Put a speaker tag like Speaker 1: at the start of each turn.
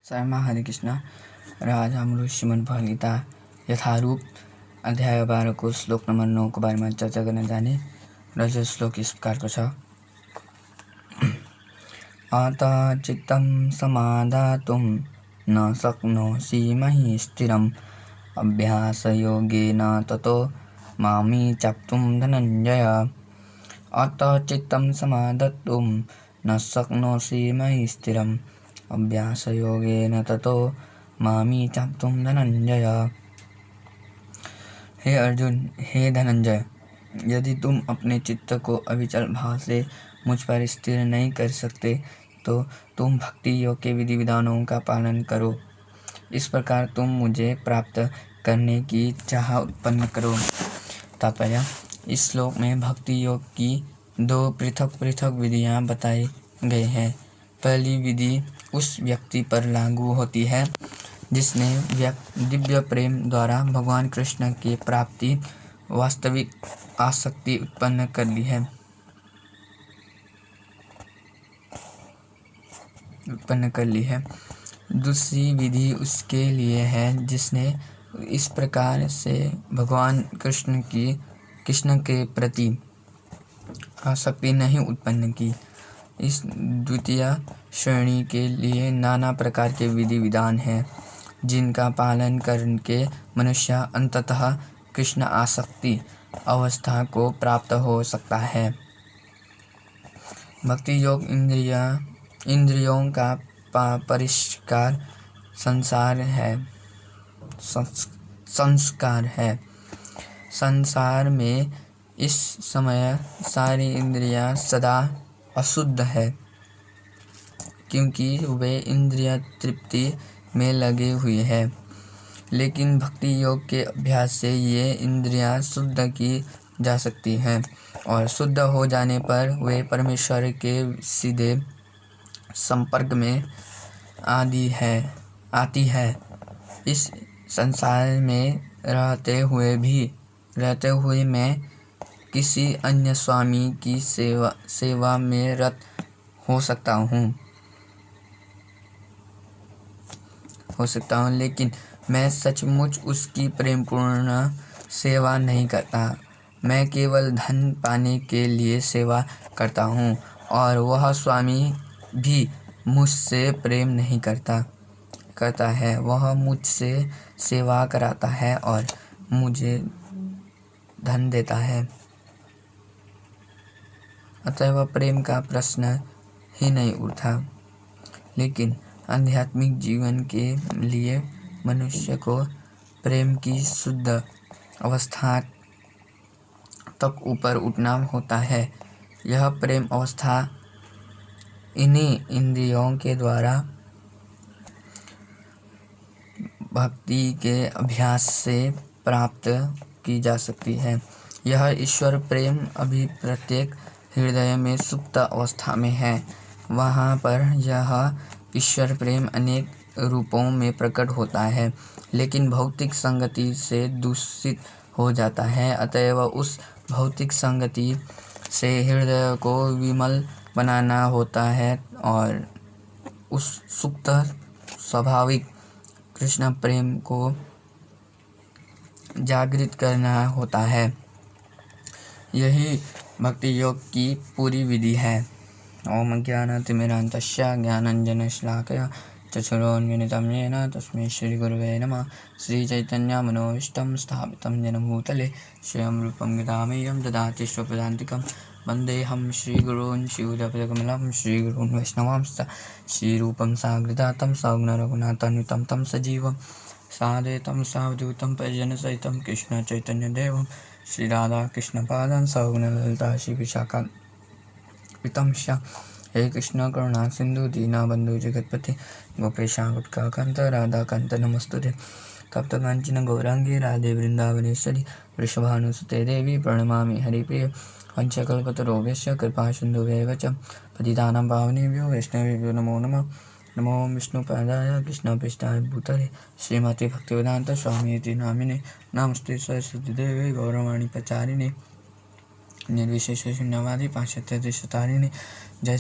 Speaker 1: शर्मा हरे कृष्णा। आज हम लोग श्रीमद् भगवद गीता यथारूप अध्याय 12 को श्लोक नंबर 9 को बारे में चर्चा करने जाने। र जो श्लोक इस प्रकार को छ। अत चित्तं समादातुं न शक्नोषि मयि स्थिरम् अभ्यासयोगेन ततो मामि चाप्तुं धनञ्जय। अत चित्तं समादातुं न शक्नोषि मयि स्थिरम् अभ्यासयोगेन ततो मामि चाप्तुं धनञ्जय। हे अर्जुन, हे धनंजय, यदि तुम अपने चित्त को अविचल भाव से मुझ पर स्थिर नहीं कर सकते तो तुम भक्ति योग के विधि विधानों का पालन करो। इस प्रकार तुम मुझे प्राप्त करने की चाह उत्पन्न करो। तात्पर्य: इस श्लोक में भक्ति योग की दो पृथक पृथक विधियां बताई गई हैं। पहली विधि उस व्यक्ति पर लागू होती है जिसने दिव्य प्रेम द्वारा भगवान कृष्ण की प्राप्ति वास्तविक आसक्ति उत्पन्न कर ली है। दूसरी विधि उसके लिए है जिसने इस प्रकार से भगवान कृष्ण के प्रति आसक्ति नहीं उत्पन्न की। इस द्वितीय श्रेणी के लिए नाना प्रकार के विधि विधान हैं जिनका पालन करके मनुष्य अंततः कृष्ण आसक्ति अवस्था को प्राप्त हो सकता है। भक्ति योग इंद्रियों का परिष्कार संस्कार है। संसार में इस समय सारी इंद्रियां सदा अशुद्ध है क्योंकि वे इंद्रिय तृप्ति में लगे हुए हैं। लेकिन भक्ति योग के अभ्यास से ये इंद्रियां शुद्ध की जा सकती हैं और शुद्ध हो जाने पर वे परमेश्वर के सीधे संपर्क में आती है। इस संसार में रहते हुए मैं किसी अन्य स्वामी की सेवा में रत हो सकता हूँ, लेकिन मैं सचमुच उसकी प्रेमपूर्ण सेवा नहीं करता। मैं केवल धन पाने के लिए सेवा करता हूँ और वह स्वामी भी मुझसे प्रेम नहीं करता है। वह मुझसे सेवा कराता है और मुझे धन देता है। अतः प्रेम का प्रश्न ही नहीं उठता। लेकिन आध्यात्मिक जीवन के लिए मनुष्य को प्रेम की शुद्ध अवस्था तक ऊपर उठना होता है। यह प्रेम अवस्था इन्हीं इंद्रियों के द्वारा भक्ति के अभ्यास से प्राप्त की जा सकती है। यह ईश्वर प्रेम अभी प्रत्येक हृदय में सुप्त अवस्था में है। वहाँ पर यह ईश्वर प्रेम अनेक रूपों में प्रकट होता है, लेकिन भौतिक संगति से दूषित हो जाता है। अतएव उस भौतिक संगति से हृदय को विमल बनाना होता है और उस सुप्त स्वाभाविक कृष्ण प्रेम को जागृत करना होता है। यही भक्ति योग की पूरी विधि है। ओम ज्ञानतिमिरान्धस्य ज्ञानाञ्जनशलाकया चक्षुरोन्मिलितं येन तस्मै श्रीगुरवे नमः। श्रीचैतन्यमनोभीष्टं स्थापितं येन भूतले स्वयं रूपं गदामेयं ददाति स्वपदान्तिकं। वन्देऽहं श्रीगुरून् श्रीयुतपदकमलं श्रीगुरून् वैष्णवांश्च श्रीरूपं साग्रजातं सगुणरघुनाथान्वितं तं सजीवं साद्वैतं सावधूतं परिजनसहितं कृष्णचैतन्यदेवं श्रीराधाकृष्णपादान् सगुणललिता श्रीविशाखान्वितंश्च। हे कृष्ण करुणा सिंधु दीनबंधु जगतपते गोपेश गुटकाकांत राधाकांत नमस्तुते। तप्तकांचन गौरांगी राधे वृंदावनेश्वरी वृषभानुसुते देवी प्रणमामि हरिप्रिय। वंशकल्पतरुभ्यश्च कृपा सिन्धुभ्येव च पतितानां पावनेभ्यो वैष्णवेभ्यो नमो नमः। नमो विष्णुपादाय कृष्णप्रेष्ठाय भूतले श्रीमते भक्तिवेदांत स्वामीति नामिने। नमस्ते सरस्वती देवे गौरवाणी प्रचारिणे निर्विशेष शून्यवादी पाश्चात्य देशतारिणे। जय